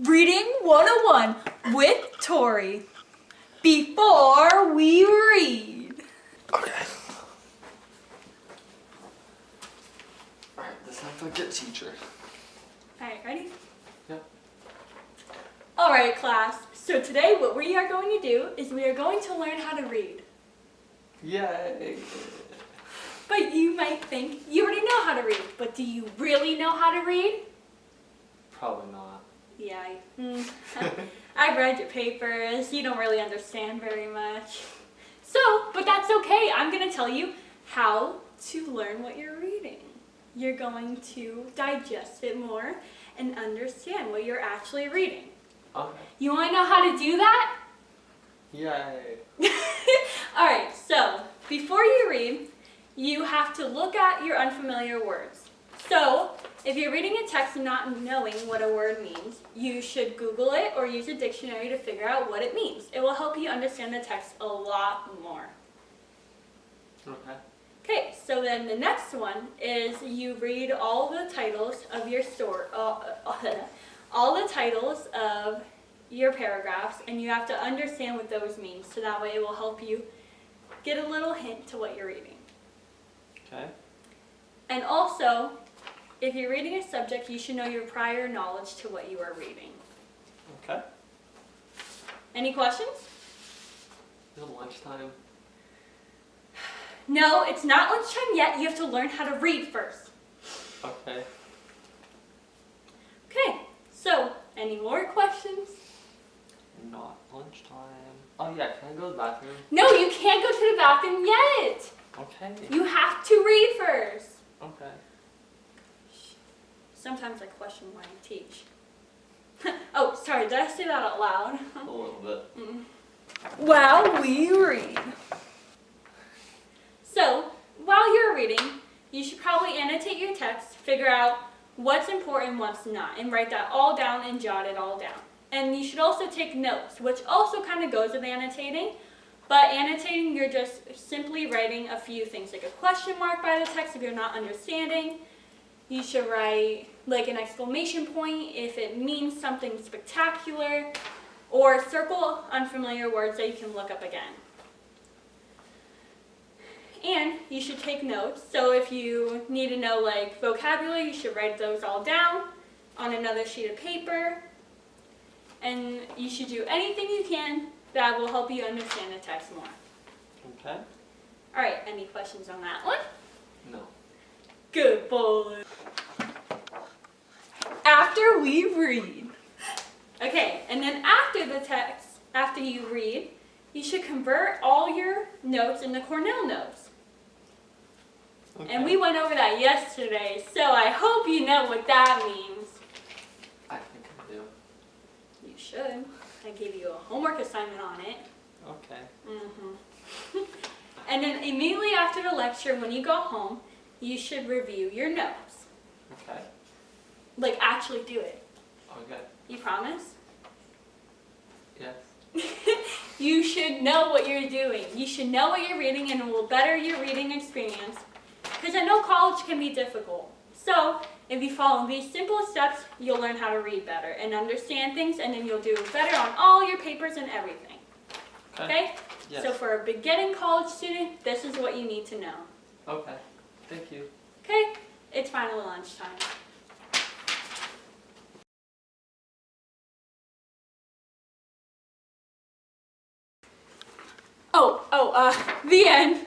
Reading 101 with Tori. Before we read. Okay. Alright, this sounds like a teacher. Alright, ready? Yep. Alright, class. So today what we are going to do is we are going to learn how to read. Yay! But you might think you already know how to read, but do you really know how to read? Probably not. Yeah, I've read your papers. You don't really understand very much. So, but that's okay. I'm going to tell you how to learn what you're reading. You're going to digest it more and understand what you're actually reading. Okay. You want to know how to do that? Yay! Alright, so before you read, you have to look at your unfamiliar words. So, if you're reading a text and not knowing what a word means, you should Google it or use a dictionary to figure out what it means. It will help you understand the text a lot more. Okay. Okay, so then the next one is you read all the titles of your story, all the titles of your paragraphs, and you have to understand what those mean. So that way it will help you get a little hint to what you're reading. Okay. And also, if you're reading a subject, you should know your prior knowledge to what you are reading. Okay. Any questions? Is it lunchtime? No, it's not lunchtime yet. You have to learn how to read first. Okay. Okay, so any more questions? Not lunchtime. Oh yeah, can I go to the bathroom? No, you can't go to the bathroom yet. Okay. You have to read first. Okay. Sometimes I question why I teach. Oh, sorry, did I say that out loud? A little bit. While we read. So, while you're reading, you should probably annotate your text, figure out what's important and what's not, and write that all down and jot it all down. And you should also take notes, which also kind of goes with annotating. But annotating, you're just simply writing a few things, like a question mark by the text if you're not understanding. You should write like an exclamation point if it means something spectacular, or circle unfamiliar words that you can look up again. And you should take notes. So if you need to know like vocabulary, you should write those all down on another sheet of paper. And you should do anything you can that will help you understand the text more. Okay. All right, any questions on that one? No. Good boy. After we read. Okay, and then after the text, after you read, you should convert all your notes into Cornell notes. Okay. And we went over that yesterday, so I hope you know what that means. I think I do. You should. I gave you a homework assignment on it. Okay. And then immediately after the lecture, when you go home, you should review your notes. Okay. Like actually do it. Okay. You promise? Yes. You should know what you're doing. You should know what you're reading, and it will better your reading experience. Because I know college can be difficult. So if you follow these simple steps, you'll learn how to read better and understand things, and then you'll do better on all your papers and everything. Okay? Yes. So for a beginning college student, this is what you need to know. Okay. Thank you. Okay? It's finally lunchtime. The end.